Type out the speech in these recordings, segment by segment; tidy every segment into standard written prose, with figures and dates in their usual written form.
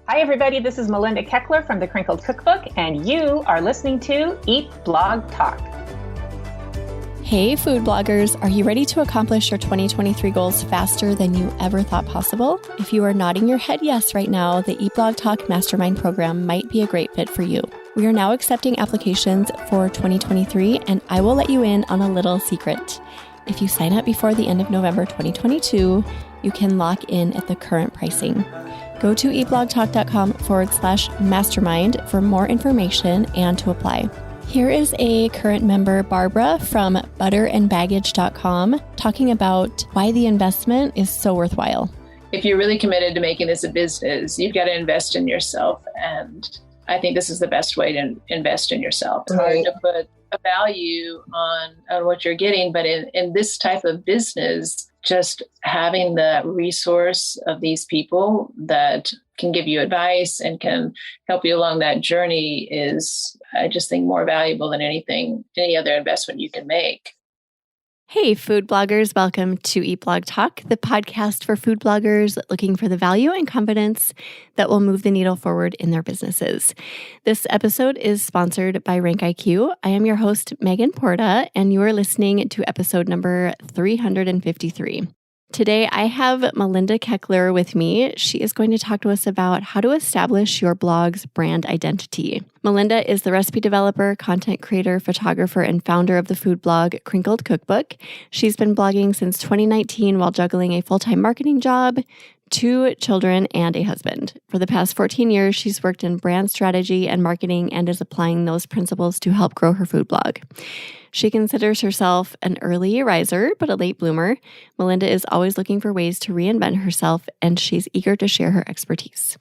Hi, everybody. This is Melinda Keckler from the Crickled Cookbook, and you are listening to Eat, Blog, Talk. Hey, food bloggers. Are you ready to accomplish your 2023 goals faster than you ever thought possible? If you are nodding your head yes right now, the Eat, Blog, Talk Mastermind program might be a great fit for you. We are now accepting applications for 2023, and I will let you in on a little secret. If you sign up before the end of November 2022, you can lock in at the current pricing. Go to eatblogtalk.com/mastermind for more information and to apply. Here is a current member, Barbara, from butterandbaggage.com, talking about why the investment is so worthwhile. If you're really committed to making this a business, you've got to invest in yourself. And I think this is the best way to invest in yourself. It's hard to put a value on what you're getting, but in this type of business, just having the resource of these people that can give you advice and can help you along that journey is, I just think, more valuable than any other investment you can make. Hey, food bloggers. Welcome to Eat Blog Talk, the podcast for food bloggers looking for the value and confidence that will move the needle forward in their businesses. This episode is sponsored by RankIQ. I am your host, Megan Porta, and you are listening to episode number 353. Today, I have Melinda Keckler with me. She is going to talk to us about how to establish your blog's brand identity. Melinda is the recipe developer, content creator, photographer, and founder of the food blog Crickled Cookbook. She's been blogging since 2019 while juggling a full-time marketing job, 2 children, and a husband. For the past 14 years, she's worked in brand strategy and marketing and is applying those principles to help grow her food blog. She considers herself an early riser, but a late bloomer. Melinda is always looking for ways to reinvent herself, and she's eager to share her expertise.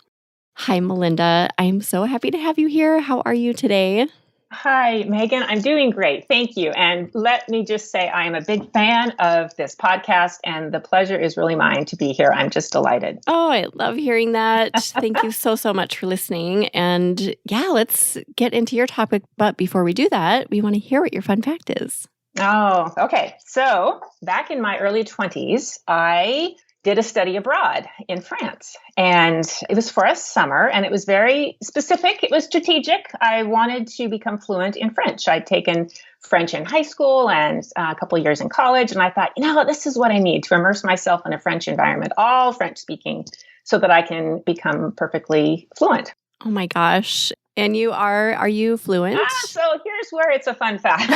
Hi, Melinda. I'm so happy to have you here. How are you today? Hi, Megan. I'm doing great. Thank you. And let me just say I am a big fan of this podcast, and the pleasure is really mine to be here. I'm just delighted. Oh, I love hearing that. Thank you so much for listening. And yeah, let's get into your topic. But before we do that, we want to hear what your fun fact is. Oh, okay. So back in my early 20s, I did a study abroad in France, and it was for a summer, and it was very specific. It was strategic. I wanted to become fluent in French. I'd taken French in high school and a couple of years in college, and I thought, this is what I need to immerse myself in a French environment, all French speaking, so that I can become perfectly fluent. Oh my gosh. And are you fluent? So here's where it's a fun fact.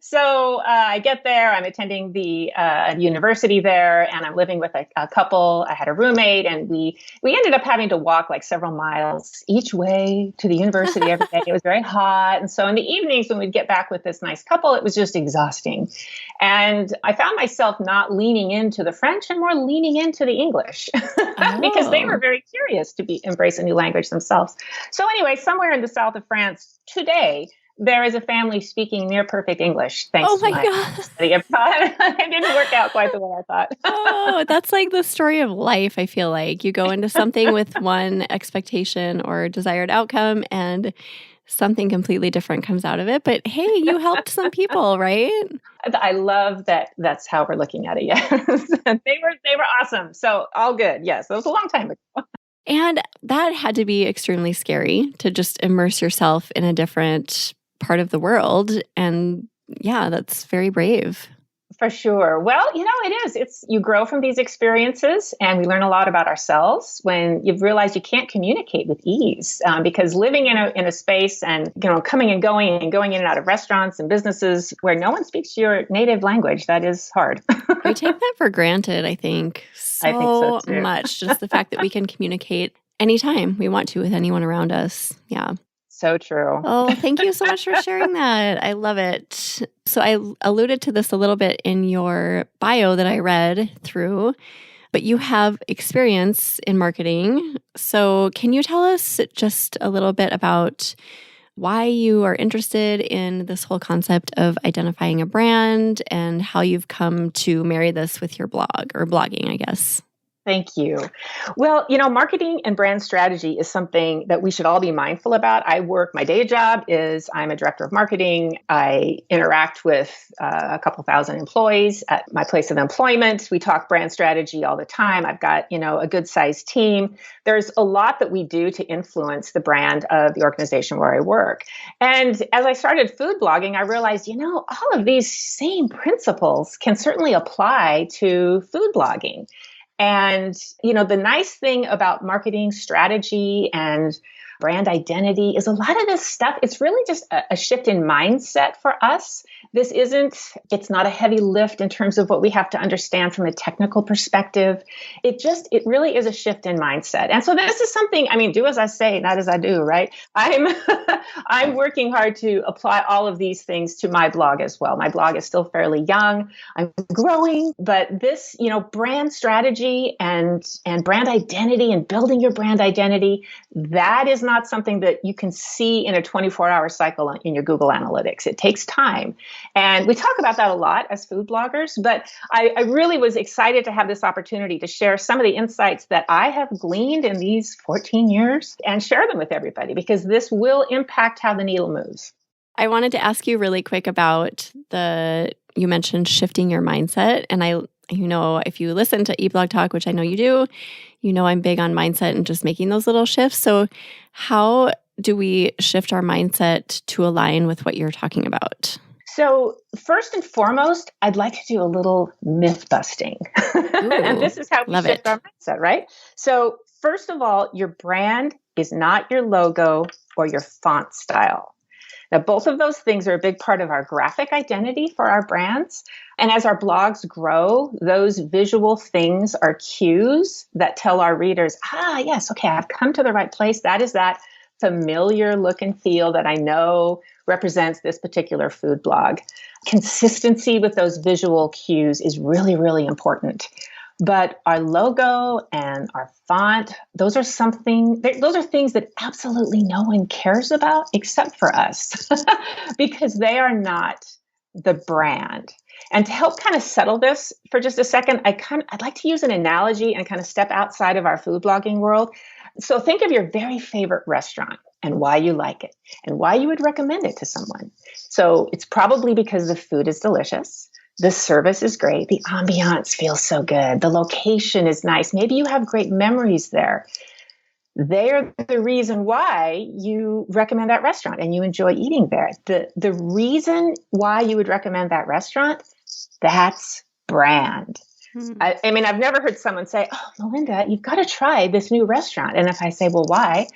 So I get there, I'm attending the university there, and I'm living with a couple. I had a roommate, and we ended up having to walk like several miles each way to the university every day. It was very hot. And so in the evenings when we'd get back with this nice couple, it was just exhausting. And I found myself not leaning into the French and more leaning into the English because they were very curious to embrace a new language themselves. So anyway, somewhere in the south of France today, there is a family speaking near perfect English, thanks to my study abroad. It didn't work out quite the way I thought. Oh, that's like the story of life, I feel like. You go into something with one expectation or desired outcome, and something completely different comes out of it. But hey, you helped some people, right? I love that that's how we're looking at it, yes. They were awesome. So all good, yes. It was a long time ago. And that had to be extremely scary to just immerse yourself in a different part of the world. And yeah, that's very brave. For sure. Well, it is. You grow from these experiences, and we learn a lot about ourselves when you've realized you can't communicate with ease because living in a space and, coming and going in and out of restaurants and businesses where no one speaks your native language, that is hard. We take that for granted, I think so too. Much. Just the fact that we can communicate anytime we want to with anyone around us. Yeah. So true. Oh, thank you so much for sharing that. I love it. So I alluded to this a little bit in your bio that I read through, but you have experience in marketing. So can you tell us just a little bit about why you are interested in this whole concept of identifying a brand and how you've come to marry this with your blog or blogging, I guess? Thank you. Well, marketing and brand strategy is something that we should all be mindful about. My day job is I'm a director of marketing. I interact with a couple thousand employees at my place of employment. We talk brand strategy all the time. I've got, a good sized team. There's a lot that we do to influence the brand of the organization where I work. And as I started food blogging, I realized, all of these same principles can certainly apply to food blogging. And, the nice thing about marketing strategy and brand identity is a lot of this stuff, it's really just a shift in mindset for us. It's not a heavy lift in terms of what we have to understand from a technical perspective. It really is a shift in mindset. And so this is something, do as I say, not as I do, right? I'm working hard to apply all of these things to my blog as well. My blog is still fairly young. I'm growing, but this, brand strategy and brand identity and building your brand identity, that is not something that you can see in a 24-hour cycle in your Google Analytics. It takes time. And we talk about that a lot as food bloggers, but I really was excited to have this opportunity to share some of the insights that I have gleaned in these 14 years and share them with everybody, because this will impact how the needle moves. I wanted to ask you really quick about you mentioned shifting your mindset. And if you listen to eBlog Talk, which I know you do, I'm big on mindset and just making those little shifts. So how do we shift our mindset to align with what you're talking about? So first and foremost, I'd like to do a little myth busting. And this is how we shift our mindset, right? So first of all, your brand is not your logo or your font style. Now, both of those things are a big part of our graphic identity for our brands. And as our blogs grow, those visual things are cues that tell our readers, yes, okay, I've come to the right place. That is that familiar look and feel that I know represents this particular food blog. Consistency with those visual cues is really, really important. But our logo and our font, those are things that absolutely no one cares about except for us, because they are not the brand. And to help kind of settle this for just a second, I'd like to use an analogy and kind of step outside of our food blogging world. So think of your very favorite restaurant and why you like it and why you would recommend it to someone. So it's probably because the food is delicious. The service is great. The ambiance feels so good. The location is nice. Maybe you have great memories there. They're the reason why you recommend that restaurant and you enjoy eating there. The reason why you would recommend that restaurant, that's brand. I've never heard someone say, Melinda, you've got to try this new restaurant. And if I say, well, why?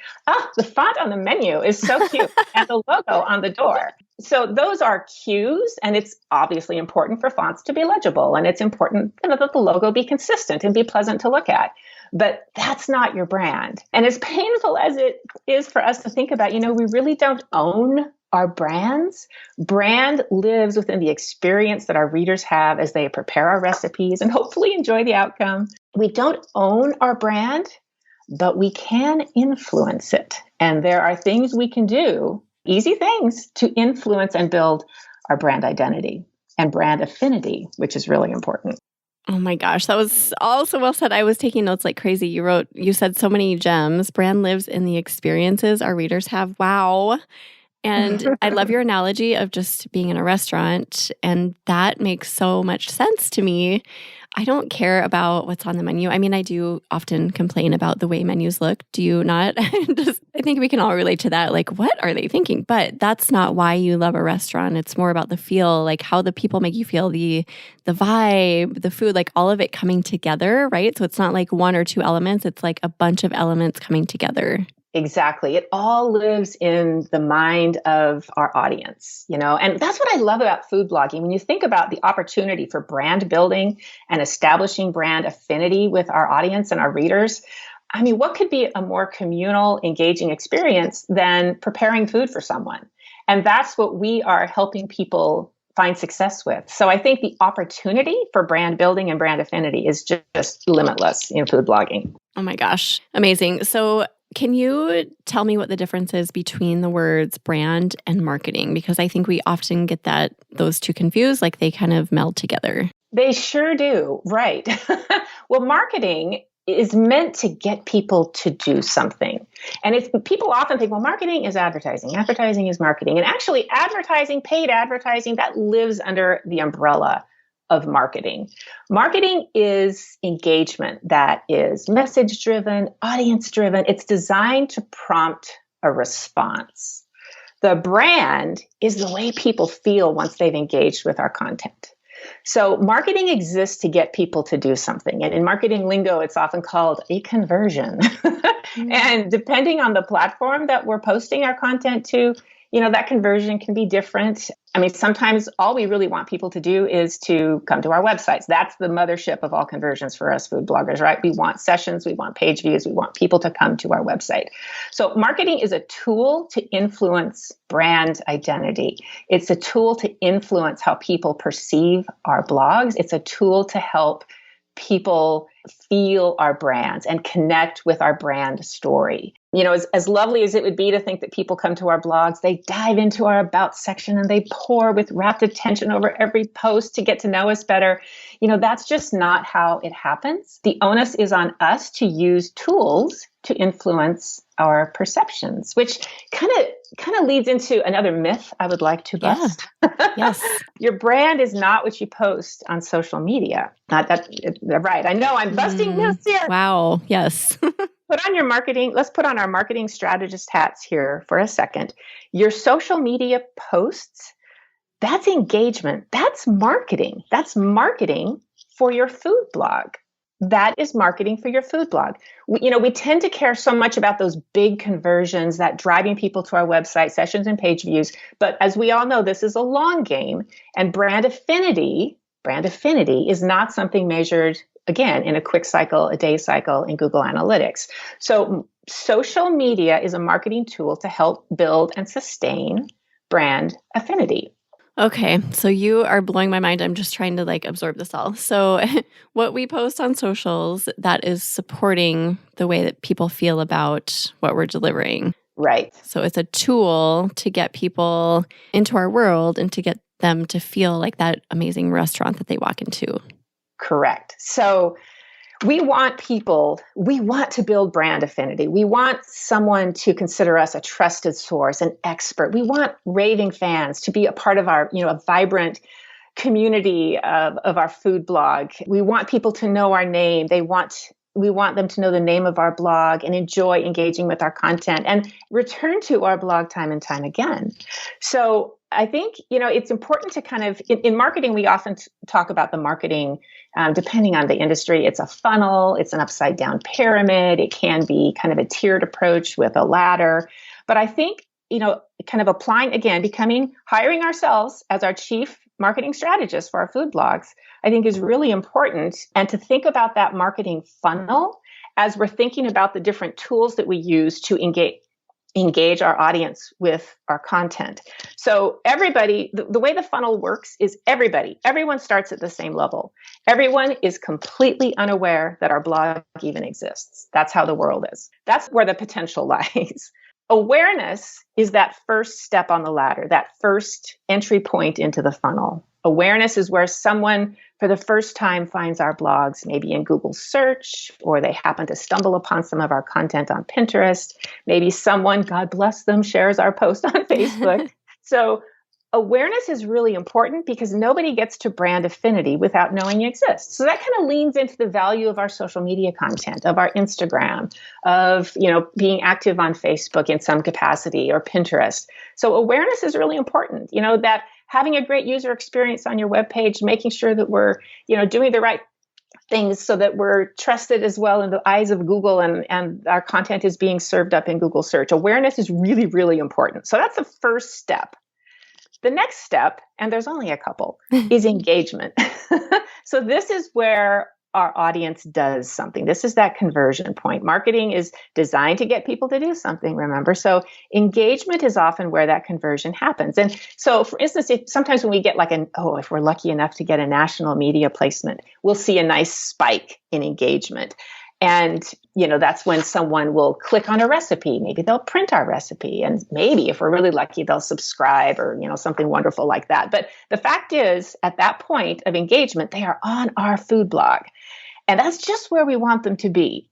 The font on the menu is so cute and the logo on the door. So those are cues, and it's obviously important for fonts to be legible, and it's important that the logo be consistent and be pleasant to look at. But that's not your brand. And as painful as it is for us to think about, we really don't own our brands. Brand lives within the experience that our readers have as they prepare our recipes and hopefully enjoy the outcome. We don't own our brand, but we can influence it. And there are things we can do, easy things, to influence and build our brand identity and brand affinity, which is really important. Oh my gosh, that was all so well said. I was taking notes like crazy. You said so many gems. Brand lives in the experiences our readers have. Wow. And I love your analogy of just being in a restaurant. And that makes so much sense to me. I don't care about what's on the menu. I do often complain about the way menus look. Do you not? I think we can all relate to that. Like, what are they thinking? But that's not why you love a restaurant. It's more about the feel, like how the people make you feel, the vibe, the food, like all of it coming together, right? So it's not like one or two elements. It's like a bunch of elements coming together. Exactly. It all lives in the mind of our audience, and that's what I love about food blogging. When you think about the opportunity for brand building and establishing brand affinity with our audience and our readers, what could be a more communal, engaging experience than preparing food for someone? And that's what we are helping people find success with. So I think the opportunity for brand building and brand affinity is just limitless in food blogging. Oh my gosh. Amazing. So can you tell me what the difference is between the words brand and marketing? Because I think we often get those two confused, like they kind of meld together. They sure do. Right. Well, marketing is meant to get people to do something. And it's people often think, well, marketing is advertising. Advertising is marketing. And actually advertising, paid advertising, that lives under the umbrella of marketing. Marketing is engagement that is message driven, audience driven. It's designed to prompt a response. The brand is the way people feel once they've engaged with our content. So marketing exists to get people to do something. And in marketing lingo, it's often called a conversion. And depending on the platform that we're posting our content to, that conversion can be different. I mean, sometimes all we really want people to do is to come to our websites. That's the mothership of all conversions for us food bloggers, right? We want sessions, we want page views, we want people to come to our website. So marketing is a tool to influence brand identity. It's a tool to influence how people perceive our blogs. It's a tool to help people feel our brands and connect with our brand story. As lovely as it would be to think that people come to our blogs, they dive into our about section and they pour with rapt attention over every post to get to know us better. That's just not how it happens. The onus is on us to use tools to influence our perceptions, which kind of leads into another myth I would like to bust. Yeah. Yes. Your brand is not what you post on social media. Right. I know I'm busting myths here. Wow. Yes. Let's put on our marketing strategist hats here for a second. Your social media posts, that's engagement. That's marketing. That's marketing for your food blog. That is marketing for your food blog. We tend to care so much about those big conversions, that driving people to our website, sessions and page views. But as we all know, this is a long game, and brand affinity is not something measured, again, in a quick cycle, a day cycle in Google Analytics. So social media is a marketing tool to help build and sustain brand affinity. Okay, so you are blowing my mind. I'm just trying to absorb this all. So what we post on socials, that is supporting the way that people feel about what we're delivering. Right. So it's a tool to get people into our world and to get them to feel like that amazing restaurant that they walk into. Correct. So we want to build brand affinity. We want someone to consider us a trusted source, an expert. We want raving fans to be a part of our, a vibrant community of our food blog. We want people to know our name. We want them to know the name of our blog and enjoy engaging with our content and return to our blog time and time again. So I think, it's important to kind of, in marketing, we often talk about the marketing, depending on the industry, it's a funnel, it's an upside down pyramid, it can be kind of a tiered approach with a ladder. But I think, kind of applying, again, hiring ourselves as our chief marketing strategist for our food blogs, I think is really important. And to think about that marketing funnel as we're thinking about the different tools that we use to engage our audience with our content. So everybody, the way the funnel works is everyone starts at the same level. Everyone is completely unaware that our blog even exists. That's how the world is. That's where the potential lies. Awareness is that first step on the ladder, that first entry point into the funnel. Awareness is where someone for the first time finds our blogs, maybe in Google search, or they happen to stumble upon some of our content on Pinterest. Maybe someone, God bless them, shares our post on Facebook. So awareness is really important because nobody gets to brand affinity without knowing you exist. So that kind of leans into the value of our social media content, of our Instagram, of, being active on Facebook in some capacity or Pinterest. So awareness is really important, that having a great user experience on your webpage, making sure that we're, doing the right things so that we're trusted as well in the eyes of Google and our content is being served up in Google search. Awareness is really, really important. So that's the first step. The next step, and there's only a couple, is engagement. So this is where our audience does something. This is that conversion point. Marketing is designed to get people to do something, remember? So engagement is often where that conversion happens. And so, for instance, sometimes when we get if we're lucky enough to get a national media placement, we'll see a nice spike in engagement. And, that's when someone will click on a recipe. Maybe they'll print our recipe. And maybe if we're really lucky, they'll subscribe or, something wonderful like that. But the fact is, at that point of engagement, they are on our food blog. And that's just where we want them to be.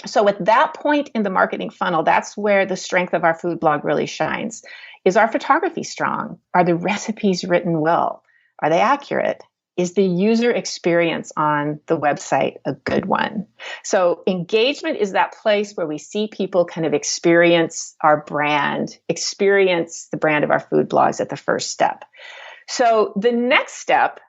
So at that point in the marketing funnel, that's where the strength of our food blog really shines. Is our photography strong? Are the recipes written well? Are they accurate? Is the user experience on the website a good one? So engagement is that place where we see people kind of experience our brand, experience the brand of our food blogs at the first step. So the next step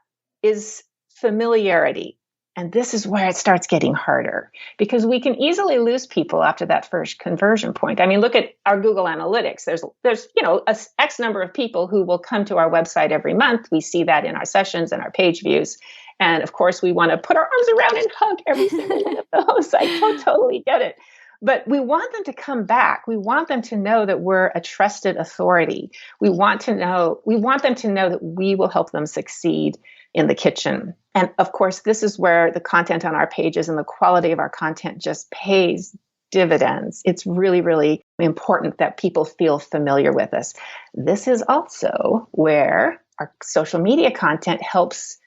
is familiarity. And this is where it starts getting harder because we can easily lose people after that first conversion point. I mean, look at our Google Analytics. There's a X number of people who will come to our website every month. We see that in our sessions and our page views. And of course, we want to put our arms around and hug every single one of those. I totally get it. But we want them to come back. We want them to know that we're a trusted authority. We want them to know that we will help them succeed in the kitchen. And of course, this is where the content on our pages and the quality of our content just pays dividends. It's really, really important that people feel familiar with us. This is also where our social media content helps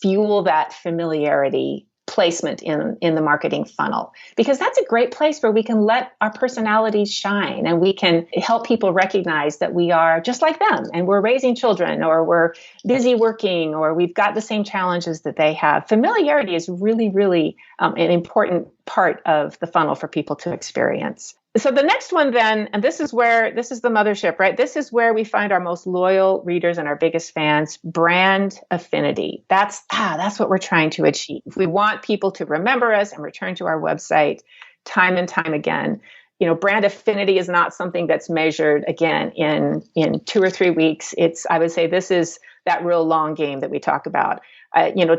fuel that familiarity placement in the marketing funnel, because that's a great place where we can let our personalities shine and we can help people recognize that we are just like them and we're raising children or we're busy working or we've got the same challenges that they have. Familiarity is really, really an important part of the funnel for people to experience. So the next one then, and this is the mothership, right? This is where we find our most loyal readers and our biggest fans, brand affinity. That's what we're trying to achieve. We want people to remember us and return to our website time and time again. Brand affinity is not something that's measured again in 2 or 3 weeks. I would say this is that real long game that we talk about.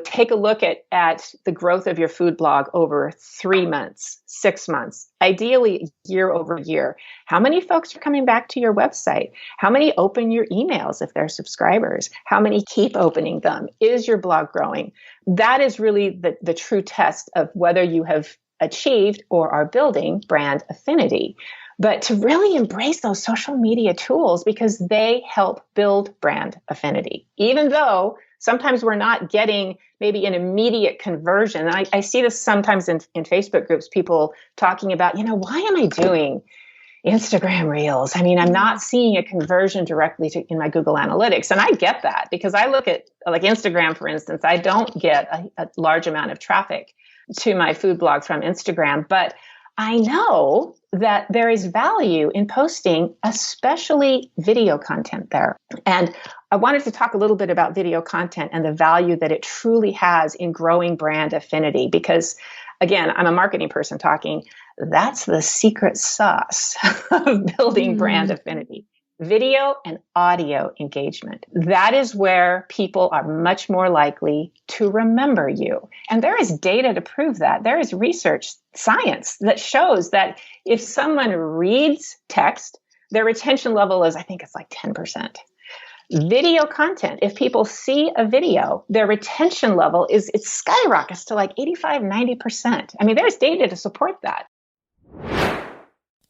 Take a look at the growth of your food blog over 3 months, 6 months, ideally year over year. How many folks are coming back to your website? How many open your emails if they're subscribers? How many keep opening them? Is your blog growing? That is really the true test of whether you have achieved or are building brand affinity. But to really embrace those social media tools because they help build brand affinity, even though sometimes we're not getting maybe an immediate conversion. And I see this sometimes in Facebook groups, people talking about, why am I doing Instagram Reels? I mean, I'm not seeing a conversion directly in my Google Analytics. And I get that because I look at like Instagram, for instance, I don't get a large amount of traffic to my food blog from Instagram, but I know that there is value in posting, especially video content there. And I wanted to talk a little bit about video content and the value that it truly has in growing brand affinity, because again, I'm a marketing person talking. That's the secret sauce of building brand affinity. Video and audio engagement. That is where people are much more likely to remember you. And there is data to prove that. There is research, science that shows that if someone reads text, their retention level is, I think it's like 10%. Video content, if people see a video, their retention level it skyrockets to like 85, 90%. I mean, there's data to support that.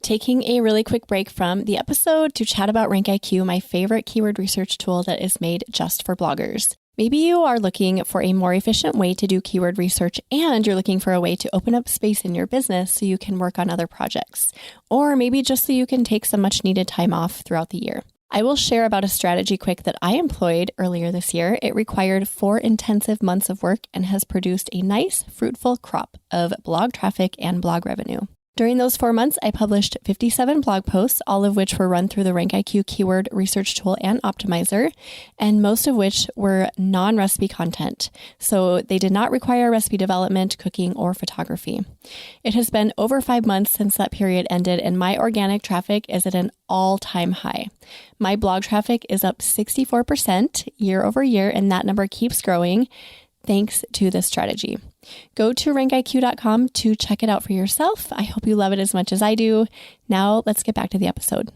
Taking a really quick break from the episode to chat about RankIQ, my favorite keyword research tool that is made just for bloggers. Maybe you are looking for a more efficient way to do keyword research and you're looking for a way to open up space in your business so you can work on other projects. Or maybe just so you can take some much needed time off throughout the year. I will share about a strategy quick that I employed earlier this year. It required 4 intensive months of work and has produced a nice, fruitful crop of blog traffic and blog revenue. During those 4 months, I published 57 blog posts, all of which were run through the RankIQ keyword research tool and optimizer, and most of which were non-recipe content. So they did not require recipe development, cooking, or photography. It has been over 5 months since that period ended, and my organic traffic is at an all-time high. My blog traffic is up 64% year over year, and that number keeps growing thanks to this strategy. Go to rankiq.com to check it out for yourself. I hope you love it as much as I do. Now let's get back to the episode.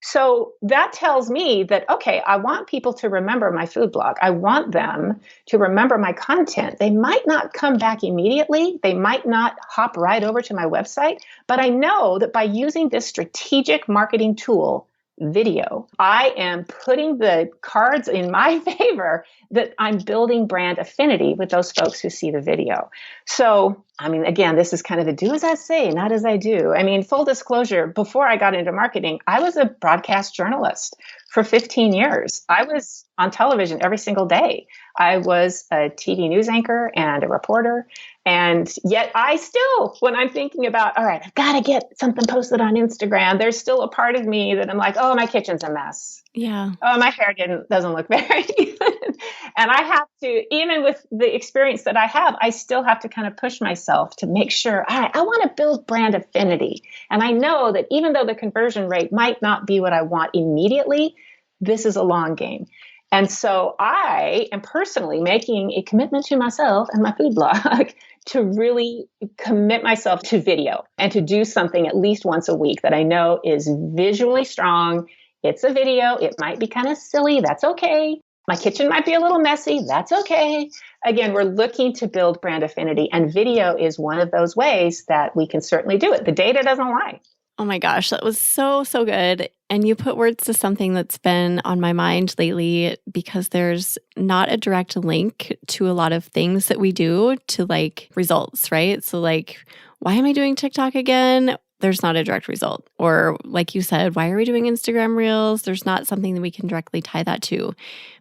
So that tells me that, okay, I want people to remember my food blog. I want them to remember my content. They might not come back immediately. They might not hop right over to my website, but I know that by using this strategic marketing tool, video. I am putting the cards in my favor that I'm building brand affinity with those folks who see the video. So, again, this is kind of a do as I say, not as I do. Full disclosure, before I got into marketing, I was a broadcast journalist for 15 years. I was on television every single day. I was a TV news anchor and a reporter. And yet I still, when I'm thinking about, all right, I've got to get something posted on Instagram, there's still a part of me that I'm like, oh, my kitchen's a mess. Yeah. Oh, my hair doesn't look very good. And I have to, even with the experience that I have, I still have to kind of push myself to make sure, all right, I want to build brand affinity. And I know that even though the conversion rate might not be what I want immediately, this is a long game. And so I am personally making a commitment to myself and my food blog to really commit myself to video and to do something at least once a week that I know is visually strong. It's a video. It might be kind of silly. That's okay. My kitchen might be a little messy. That's okay. Again, we're looking to build brand affinity, and video is one of those ways that we can certainly do it. The data doesn't lie. Oh my gosh, that was so good. And you put words to something that's been on my mind lately, because there's not a direct link to a lot of things that we do to results, right? So why am I doing TikTok again? There's not a direct result. Or like you said, why are we doing Instagram Reels? There's not something that we can directly tie that to.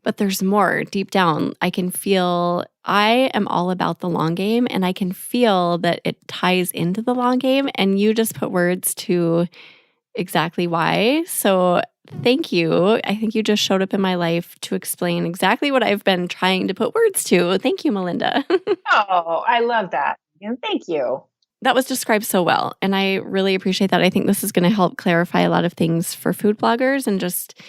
But there's more deep down. I can feel I am all about the long game, and I can feel that it ties into the long game. And you just put words to exactly why. So thank you. I think you just showed up in my life to explain exactly what I've been trying to put words to. Thank you, Melinda. Oh, I love that. And thank you. That was described so well, and I really appreciate that. I think this is going to help clarify a lot of things for food bloggers and just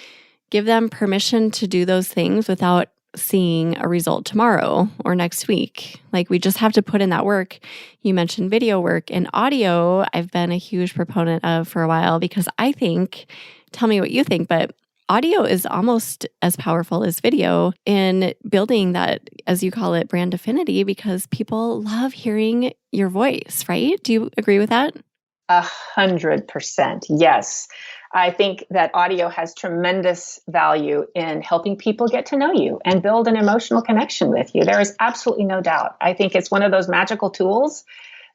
give them permission to do those things without seeing a result tomorrow or next week. We just have to put in that work. You mentioned video work, and audio I've been a huge proponent of for a while, because I think, tell me what you think, but audio is almost as powerful as video in building that, as you call it, brand affinity, because people love hearing your voice, right? Do you agree with that? 100%. Yes. I think that audio has tremendous value in helping people get to know you and build an emotional connection with you. There is absolutely no doubt. I think it's one of those magical tools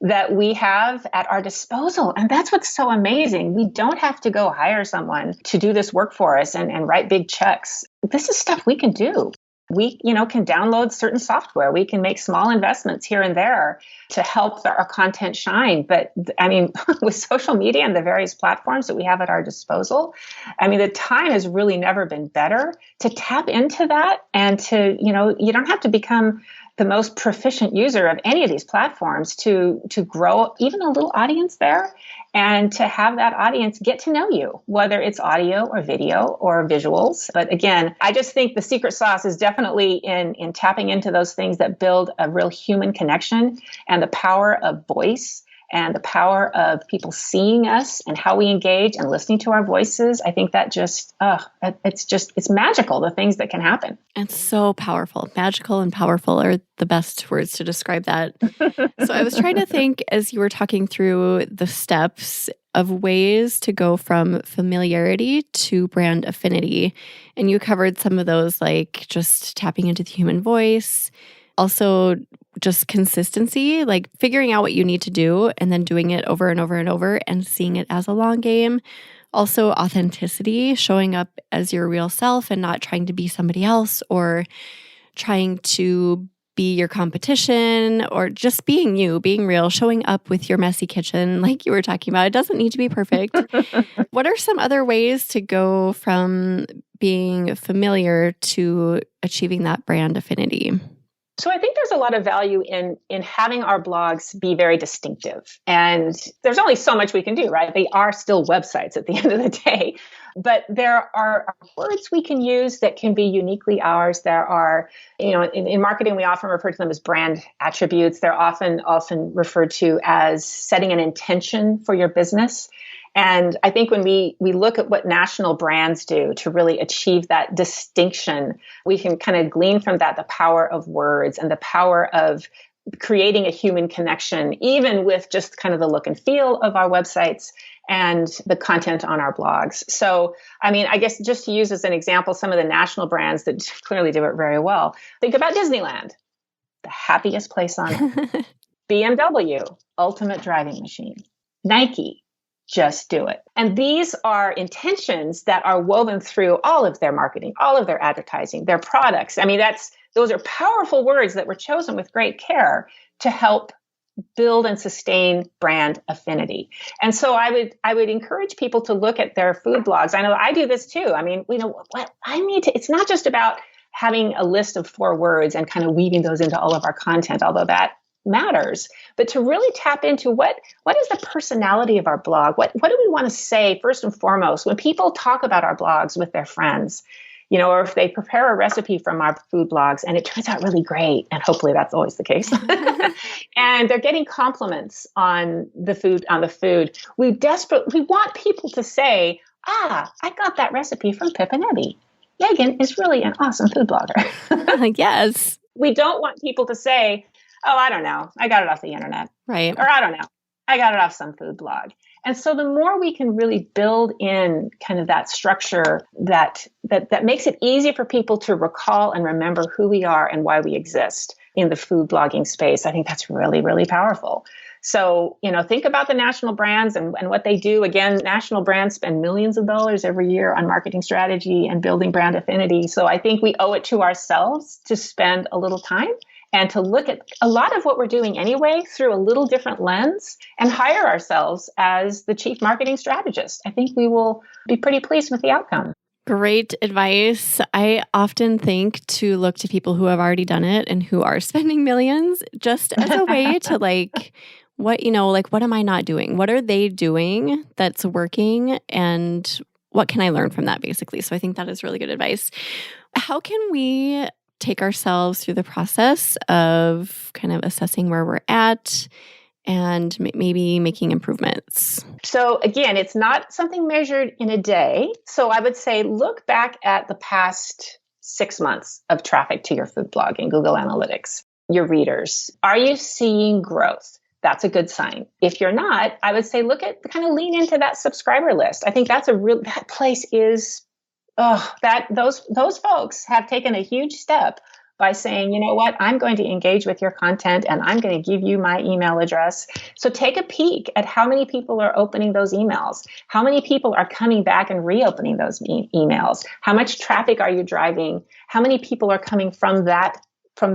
that we have at our disposal. And that's what's so amazing. We don't have to go hire someone to do this work for us and write big checks. This is stuff we can do. We, can download certain software. We can make small investments here and there to help our content shine. But with social media and the various platforms that we have at our disposal, the time has really never been better to tap into that, and to, you don't have to become the most proficient user of any of these platforms to grow even a little audience there, and to have that audience get to know you, whether it's audio or video or visuals. But again, I just think the secret sauce is definitely in tapping into those things that build a real human connection, and the power of voice and the power of people seeing us and how we engage and listening to our voices. I think that it's magical, the things that can happen. It's so powerful. Magical and powerful are the best words to describe that. So I was trying to think, as you were talking through the steps of ways to go from familiarity to brand affinity, and you covered some of those, just tapping into the human voice, also just consistency, figuring out what you need to do and then doing it over and over and over and seeing it as a long game. Also authenticity, showing up as your real self and not trying to be somebody else or trying to be your competition, or just being you, being real, showing up with your messy kitchen like you were talking about. It doesn't need to be perfect. What are some other ways to go from being familiar to achieving that brand affinity? So I think there's a lot of value in having our blogs be very distinctive. And there's only so much we can do, right? They are still websites at the end of the day. But there are words we can use that can be uniquely ours. There are, in marketing, we often refer to them as brand attributes. They're often referred to as setting an intention for your business. And I think when we look at what national brands do to really achieve that distinction, we can kind of glean from that the power of words and the power of creating a human connection, even with just kind of the look and feel of our websites and the content on our blogs. So, I mean, I guess just to use as an example, some of the national brands that clearly do it very well. Think about Disneyland, the happiest place on earth. BMW, ultimate driving machine. Nike, just do it. And these are intentions that are woven through all of their marketing, all of their advertising, their products. I mean, those are powerful words that were chosen with great care to help build and sustain brand affinity. And so I would encourage people to look at their food blogs. I know I do this too. I mean, it's not just about having a list of 4 words and kind of weaving those into all of our content, although that matters, but to really tap into what is the personality of our blog? What do we want to say first and foremost when people talk about our blogs with their friends? Or if they prepare a recipe from our food blogs and it turns out really great, and hopefully that's always the case, and they're getting compliments on the food, we want people to say, I got that recipe from Pip and Ebby. Megan is really an awesome food blogger. Yes. We don't want people to say, oh, I don't know, I got it off the internet. Right. Or I don't know, I got it off some food blog. And so the more we can really build in kind of that structure that makes it easy for people to recall and remember who we are and why we exist in the food blogging space, I think that's really, really powerful. So, think about the national brands and what they do. Again, national brands spend millions of dollars every year on marketing strategy and building brand affinity. So I think we owe it to ourselves to spend a little time and to look at a lot of what we're doing anyway through a little different lens and hire ourselves as the chief marketing strategist. I think we will be pretty pleased with the outcome. Great advice. I often think to look to people who have already done it and who are spending millions just as a way to what am I not doing? What are they doing that's working? And what can I learn from that, basically? So I think that is really good advice. How can we take ourselves through the process of kind of assessing where we're at and maybe making improvements? So again, it's not something measured in a day. So I would say look back at the past 6 months of traffic to your food blog in Google Analytics, your readers. Are you seeing growth? That's a good sign. If you're not, I would say kind of lean into that subscriber list. I think that place is those folks have taken a huge step by saying, you know what, I'm going to engage with your content and I'm going to give you my email address. So take a peek at how many people are opening those emails. How many people are coming back and reopening those emails? How much traffic are you driving? How many people are coming from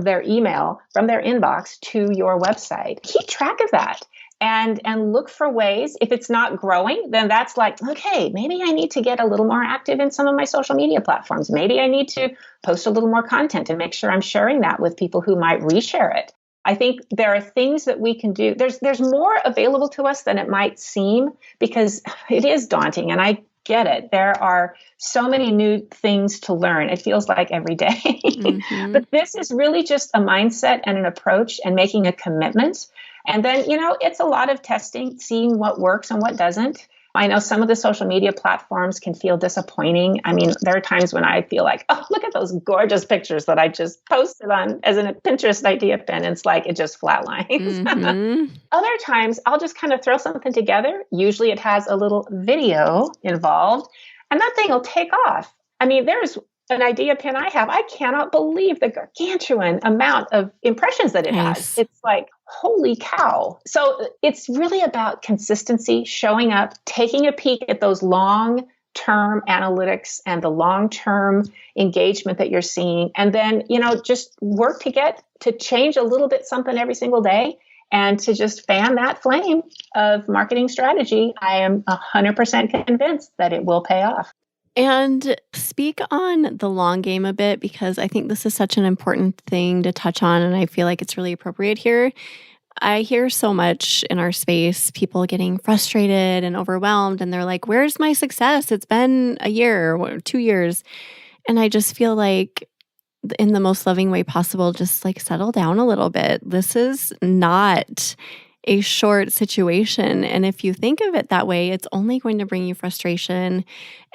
their email, from their inbox to your website? Keep track of that. And look for ways. If it's not growing, then that's okay, maybe I need to get a little more active in some of my social media platforms. Maybe I need to post a little more content and make sure I'm sharing that with people who might reshare it. I think there are things that we can do. There's more available to us than it might seem because it is daunting, and I get it. There are so many new things to learn. It feels like every day. Mm-hmm. But this is really just a mindset and an approach and making a commitment. And then, it's a lot of testing, seeing what works and what doesn't. I know some of the social media platforms can feel disappointing. I mean, there are times when I feel like, oh, look at those gorgeous pictures that I just posted on as a Pinterest idea pin. And it's like, it just flatlines. Mm-hmm. Other times I'll just kind of throw something together. Usually it has a little video involved and that thing will take off. I mean, there's an idea pin I have. I cannot believe the gargantuan amount of impressions that it has. It's like, holy cow. So it's really about consistency, showing up, taking a peek at those long-term analytics and the long-term engagement that you're seeing. And then, just work to change a little bit something every single day and to just fan that flame of marketing strategy. I am 100% convinced that it will pay off. And speak on the long game a bit, because I think this is such an important thing to touch on, and I feel like it's really appropriate here. I hear so much in our space, people getting frustrated and overwhelmed, and they're like, where's my success? It's been a year or 2 years. And I just feel like in the most loving way possible, just settle down a little bit. This is not a short situation. And if you think of it that way, it's only going to bring you frustration.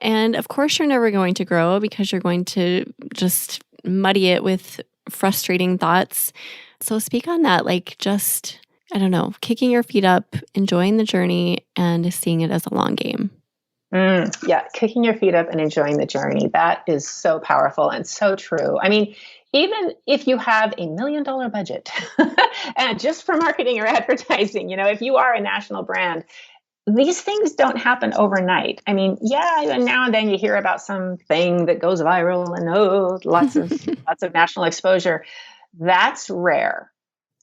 And of course, you're never going to grow because you're going to just muddy it with frustrating thoughts. So speak on that, like just, I don't know, kicking your feet up, enjoying the journey, and seeing it as a long game. Yeah, kicking your feet up and enjoying the journey. That is so powerful and so true. I mean, even if you have $1 million budget and just for marketing or advertising, if you are a national brand, these things don't happen overnight. I mean, yeah, now and then you hear about something that goes viral and lots of national exposure. That's rare.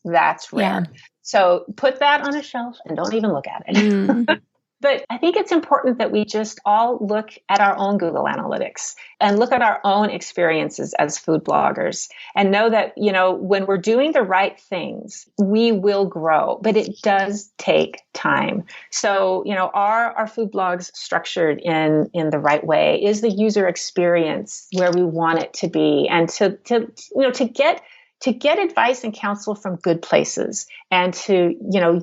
That's rare. Yeah. So put that on a shelf and don't even look at it. But I think it's important that we just all look at our own Google Analytics and look at our own experiences as food bloggers and know that, when we're doing the right things, we will grow, but it does take time. So, are our food blogs structured in the right way? Is the user experience where we want it to be? And to get advice and counsel from good places and to,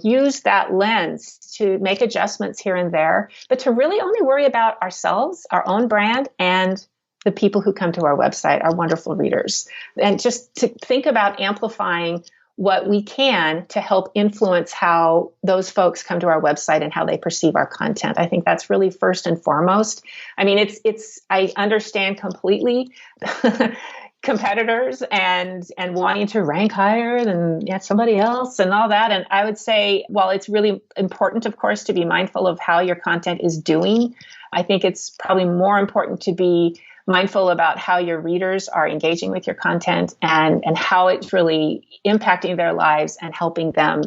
use that lens to make adjustments here and there, but to really only worry about ourselves, our own brand, and the people who come to our website, our wonderful readers. And just to think about amplifying what we can to help influence how those folks come to our website and how they perceive our content. I think that's really first and foremost. I mean, I understand completely competitors and wanting to rank higher than somebody else and all that. And I would say, while it's really important, of course, to be mindful of how your content is doing, I think it's probably more important to be mindful about how your readers are engaging with your content and how it's really impacting their lives and helping them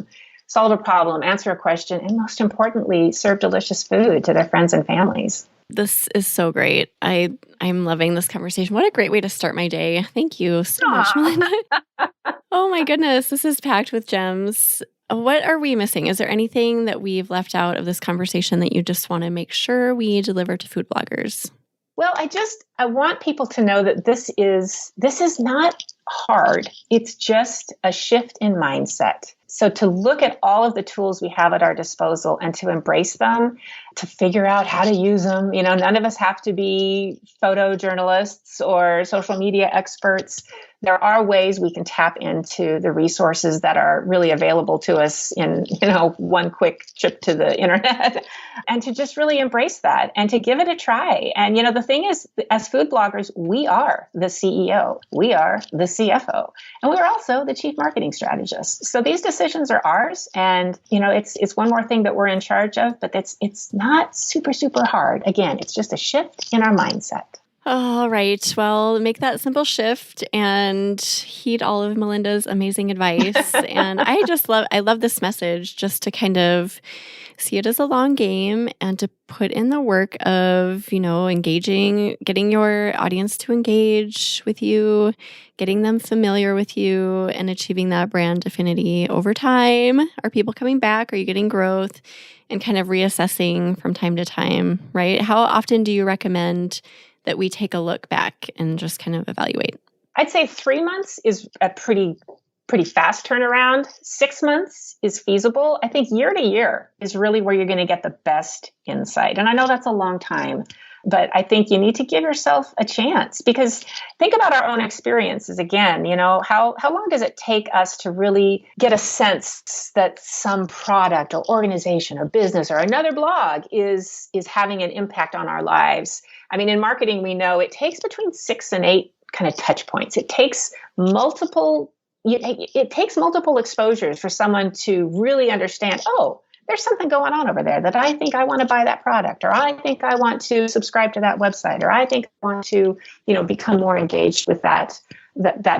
solve a problem, answer a question, and most importantly, serve delicious food to their friends and families. This is so great. I'm loving this conversation. What a great way to start my day. Thank you so much, Melinda. Oh my goodness, this is packed with gems. What are we missing? Is there anything that we've left out of this conversation that you just want to make sure we deliver to food bloggers? Well, I want people to know that this is not hard. It's just a shift in mindset. So to look at all of the tools we have at our disposal and to embrace them, to figure out how to use them. None of us have to be photojournalists or social media experts. There are ways we can tap into the resources that are really available to us in, one quick trip to the internet, and to just really embrace that and to give it a try. And, the thing is, as food bloggers, we are the CEO, we are the CFO, and we're also the chief marketing strategist. So these decisions are ours. And, it's one more thing that we're in charge of, but it's not super, super hard. Again, it's just a shift in our mindset. All right. Well, make that simple shift and heed all of Melinda's amazing advice. And I love this message, just to kind of see it as a long game and to put in the work of, engaging, getting your audience to engage with you, getting them familiar with you, and achieving that brand affinity over time. Are people coming back? Are you getting growth? And kind of reassessing from time to time, right? How often do you recommend that we take a look back and just kind of evaluate? I'd say 3 months is a pretty fast turnaround. 6 months is feasible. I think year to year is really where you're going to get the best insight. And I know that's a long time, but I think you need to give yourself a chance, because think about our own experiences again. How long does it take us to really get a sense that some product or organization or business or another blog is having an impact on our lives? I mean, in marketing, we know it takes between 6 and 8 kind of touch points. It takes multiple exposures for someone to really understand, there's something going on over there that I think I want to buy that product, or I think I want to subscribe to that website, or I think I want to, become more engaged with that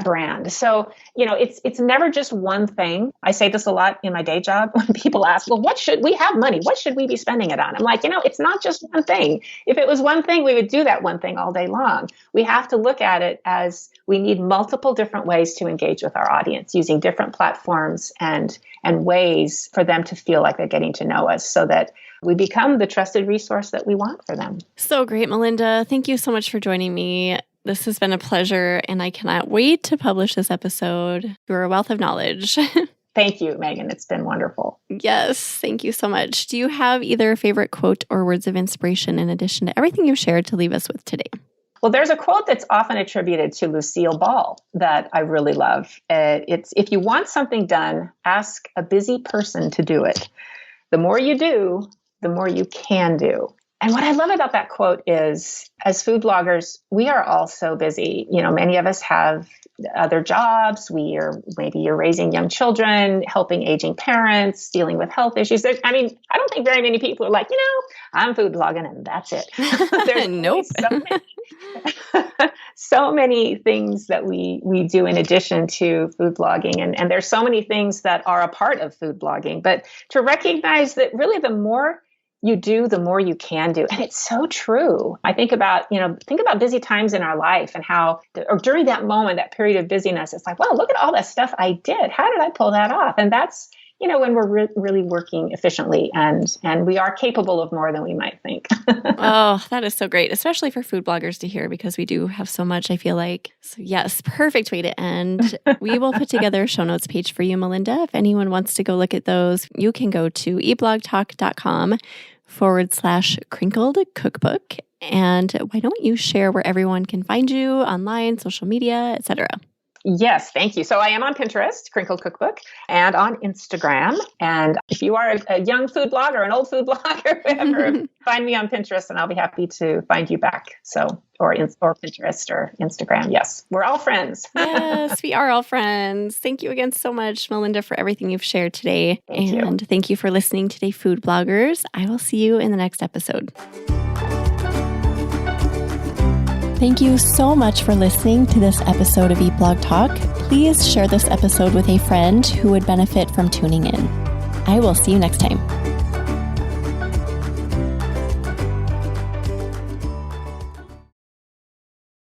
brand. So, it's never just one thing. I say this a lot in my day job when people ask, well, we have money? What should we be spending it on? I'm like, it's not just one thing. If it was one thing, we would do that one thing all day long. We have to look at it as we need multiple different ways to engage with our audience, using different platforms and ways for them to feel like they're getting to know us, so that we become the trusted resource that we want for them. So great, Melinda. Thank you so much for joining me. This has been a pleasure, and I cannot wait to publish this episode. You're a wealth of knowledge. Thank you, Megan. It's been wonderful. Yes, thank you so much. Do you have either a favorite quote or words of inspiration in addition to everything you've shared to leave us with today? Well, there's a quote that's often attributed to Lucille Ball that I really love. It's, if you want something done, ask a busy person to do it. The more you do, the more you can do. And what I love about that quote is, as food bloggers, we are all so busy. Many of us have other jobs. Maybe you're raising young children, helping aging parents, dealing with health issues. I don't think very many people are like, I'm food blogging and that's it. There's nope. so many things that we do in addition to food blogging. And there's so many things that are a part of food blogging. But to recognize that really the more you do, the more you can do. And it's so true. I think about busy times in our life and how, or during that moment, that period of busyness, it's like, wow, look at all that stuff I did. How did I pull that off? And that's, when we're really working efficiently and we are capable of more than we might think. Oh, that is so great, especially for food bloggers to hear, because we do have so much, I feel like. So yes, perfect way to end. We will put together a show notes page for you, Melinda. If anyone wants to go look at those, you can go to eblogtalk.com/Crickled Cookbook. And why don't you share where everyone can find you online, social media, etc.? Yes, thank you. So I am on Pinterest, Crickled Cookbook, and on Instagram. And if you are a young food blogger, an old food blogger, whatever, find me on Pinterest and I'll be happy to find you back. Or Pinterest or Instagram. Yes, we're all friends. Yes, we are all friends. Thank you again so much, Melinda, for everything you've shared today. Thank you for listening today, food bloggers. I will see you in the next episode. Thank you so much for listening to this episode of Eat Blog Talk. Please share this episode with a friend who would benefit from tuning in. I will see you next time.